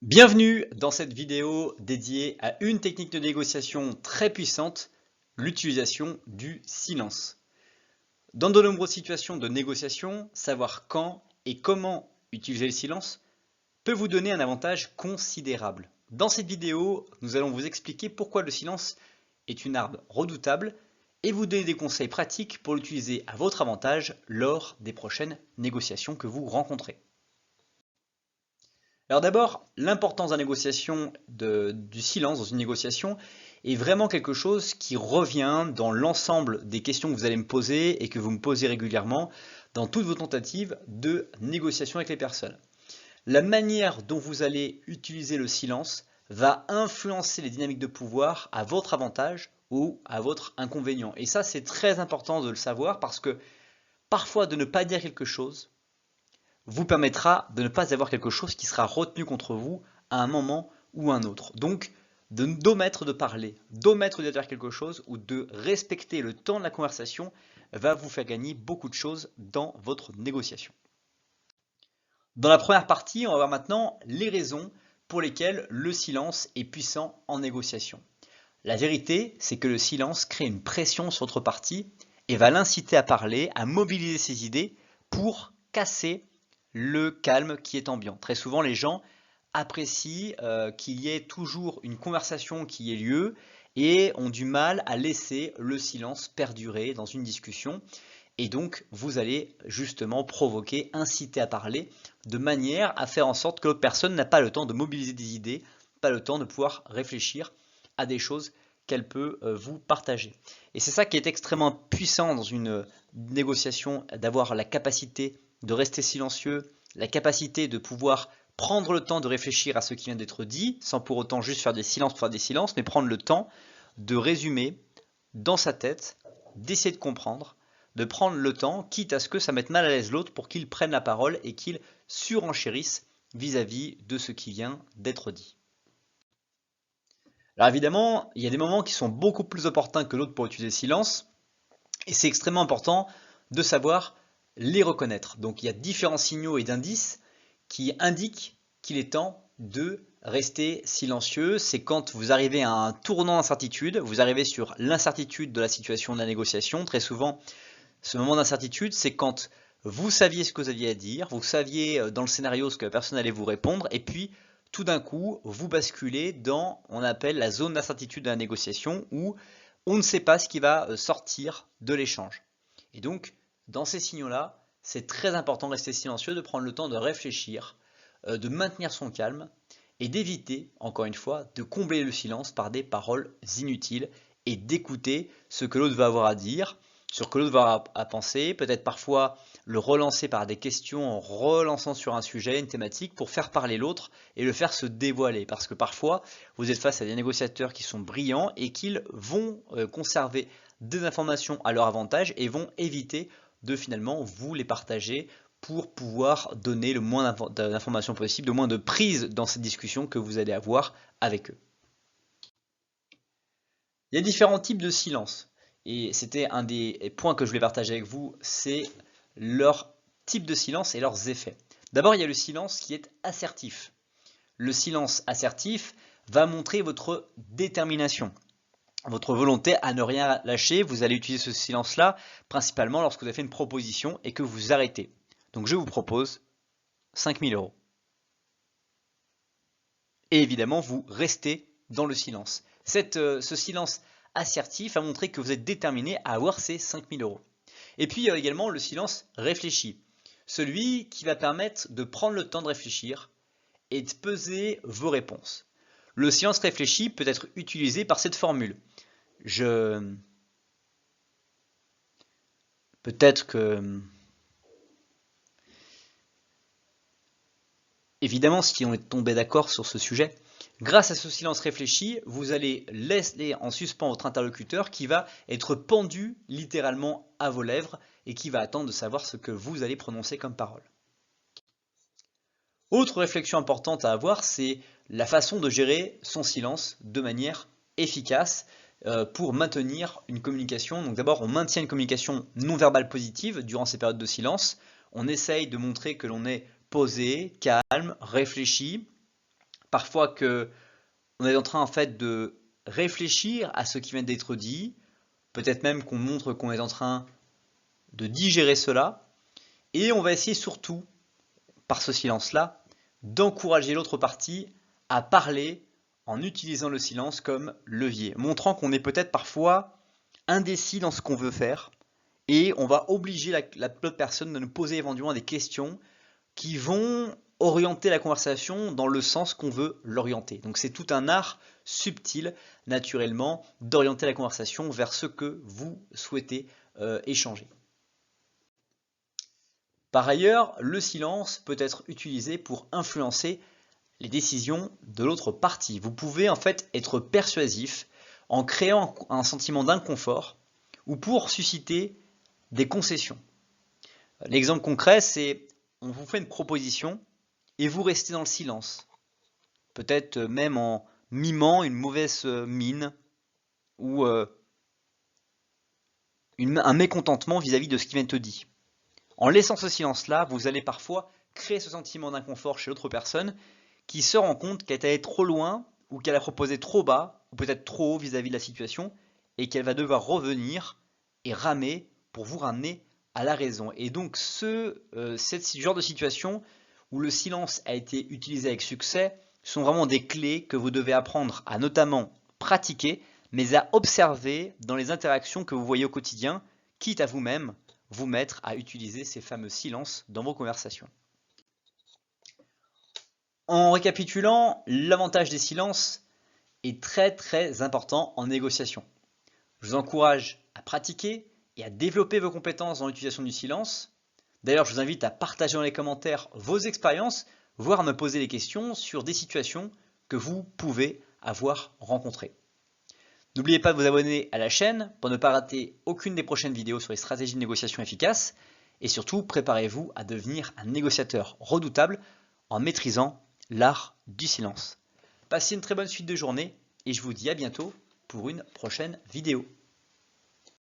Bienvenue dans cette vidéo dédiée à une technique de négociation très puissante, l'utilisation du silence. Dans de nombreuses situations de négociation, savoir quand et comment utiliser le silence peut vous donner un avantage considérable. Dans cette vidéo, nous allons vous expliquer pourquoi le silence est une arme redoutable et vous donner des conseils pratiques pour l'utiliser à votre avantage lors des prochaines négociations que vous rencontrez. Alors d'abord, l'importance de la négociation, du silence dans une négociation est vraiment quelque chose qui revient dans l'ensemble des questions que vous allez me poser et que vous me posez régulièrement dans toutes vos tentatives de négociation avec les personnes. La manière dont vous allez utiliser le silence va influencer les dynamiques de pouvoir à votre avantage ou à votre inconvénient. Et ça, c'est très important de le savoir parce que parfois de ne pas dire quelque chose vous permettra de ne pas avoir quelque chose qui sera retenu contre vous à un moment ou un autre. Donc, d'omettre de parler, d'omettre de dire quelque chose ou de respecter le temps de la conversation va vous faire gagner beaucoup de choses dans votre négociation. Dans la première partie, on va voir maintenant les raisons pour lesquelles le silence est puissant en négociation. La vérité, c'est que le silence crée une pression sur votre partie et va l'inciter à parler, à mobiliser ses idées pour casser le calme qui est ambiant. Très souvent, les gens apprécient qu'il y ait toujours une conversation qui ait lieu et ont du mal à laisser le silence perdurer dans une discussion. Et donc, vous allez justement provoquer, inciter à parler de manière à faire en sorte que l'autre personne n'a pas le temps de mobiliser des idées, pas le temps de pouvoir réfléchir à des choses qu'elle peut vous partager. Et c'est ça qui est extrêmement puissant dans une négociation, d'avoir la capacité de rester silencieux, la capacité de pouvoir prendre le temps de réfléchir à ce qui vient d'être dit, sans pour autant juste faire des silences pour faire des silences, mais prendre le temps de résumer dans sa tête, d'essayer de comprendre, de prendre le temps, quitte à ce que ça mette mal à l'aise l'autre pour qu'il prenne la parole et qu'il surenchérisse vis-à-vis de ce qui vient d'être dit. Alors évidemment, il y a des moments qui sont beaucoup plus opportuns que d'autres pour utiliser le silence, et c'est extrêmement important de savoir les reconnaître. Donc il y a différents signaux et d'indices qui indiquent qu'il est temps de rester silencieux. C'est quand vous arrivez à un tournant d'incertitude, vous arrivez sur l'incertitude de la situation de la négociation. Très souvent, ce moment d'incertitude, c'est quand vous saviez ce que vous aviez à dire, vous saviez dans le scénario ce que la personne allait vous répondre, et puis tout d'un coup, vous basculez dans, on appelle la zone d'incertitude de la négociation, où on ne sait pas ce qui va sortir de l'échange. Et donc, dans ces signaux-là, c'est très important de rester silencieux, de prendre le temps de réfléchir, de maintenir son calme et d'éviter, encore une fois, de combler le silence par des paroles inutiles et d'écouter ce que l'autre va avoir à dire, ce que l'autre va avoir à penser, peut-être parfois le relancer par des questions en relançant sur un sujet, une thématique, pour faire parler l'autre et le faire se dévoiler. Parce que parfois, vous êtes face à des négociateurs qui sont brillants et qu'ils vont conserver des informations à leur avantage et vont éviter de finalement vous les partager pour pouvoir donner le moins d'informations possible, le moins de prise dans cette discussion que vous allez avoir avec eux. Il y a différents types de silence. Et c'était un des points que je voulais partager avec vous, c'est leur type de silence et leurs effets. D'abord, il y a le silence qui est assertif. Le silence assertif va montrer votre détermination, votre volonté à ne rien lâcher. Vous allez utiliser ce silence-là principalement lorsque vous avez fait une proposition et que vous arrêtez. Donc je vous propose 5 000 €. Et évidemment, vous restez dans le silence. Ce silence assertif a montré que vous êtes déterminé à avoir ces 5 000 €. Et puis il y a également le silence réfléchi, celui qui va permettre de prendre le temps de réfléchir et de peser vos réponses. Le silence réfléchi peut être utilisé par cette formule. Peut-être que... Évidemment, si on est tombé d'accord sur ce sujet, grâce à ce silence réfléchi, vous allez laisser en suspens votre interlocuteur qui va être pendu littéralement à vos lèvres et qui va attendre de savoir ce que vous allez prononcer comme parole. Autre réflexion importante à avoir, c'est la façon de gérer son silence de manière efficace pour maintenir une communication. Donc d'abord, on maintient une communication non verbale positive durant ces périodes de silence. On essaye de montrer que l'on est posé, calme, réfléchi. parfois que on est en train en fait de réfléchir à ce qui vient d'être dit, peut-être même qu'on montre qu'on est en train de digérer cela, et on va essayer surtout, par ce silence-là, d'encourager l'autre partie à parler en utilisant le silence comme levier, montrant qu'on est peut-être parfois indécis dans ce qu'on veut faire, et on va obliger l'autre personne de nous poser éventuellement des questions qui vont orienter la conversation dans le sens qu'on veut l'orienter. Donc c'est tout un art subtil, naturellement, d'orienter la conversation vers ce que vous souhaitez échanger. Par ailleurs, le silence peut être utilisé pour influencer les décisions de l'autre partie. Vous pouvez en fait être persuasif en créant un sentiment d'inconfort ou pour susciter des concessions. L'exemple concret, c'est on vous fait une proposition et vous restez dans le silence. Peut-être même en mimant une mauvaise mine ou un mécontentement vis-à-vis de ce qui vient d'être dit. En laissant ce silence-là, vous allez parfois créer ce sentiment d'inconfort chez l'autre personne qui se rend compte qu'elle est allée trop loin ou qu'elle a proposé trop bas ou peut-être trop haut vis-à-vis de la situation et qu'elle va devoir revenir et ramer pour vous ramener à la raison. Et donc ce genre de situation où le silence a été utilisé avec succès sont vraiment des clés que vous devez apprendre à notamment pratiquer, mais à observer dans les interactions que vous voyez au quotidien, quitte à vous-même vous mettre à utiliser ces fameux silences dans vos conversations. En récapitulant, l'avantage des silences est très important en négociation. Je vous encourage à pratiquer et à développer vos compétences dans l'utilisation du silence. D'ailleurs, je vous invite à partager dans les commentaires vos expériences, voire à me poser des questions sur des situations que vous pouvez avoir rencontrées. N'oubliez pas de vous abonner à la chaîne pour ne pas rater aucune des prochaines vidéos sur les stratégies de négociation efficaces. Et surtout, préparez-vous à devenir un négociateur redoutable en maîtrisant l'art du silence. Passez une très bonne suite de journée et je vous dis à bientôt pour une prochaine vidéo.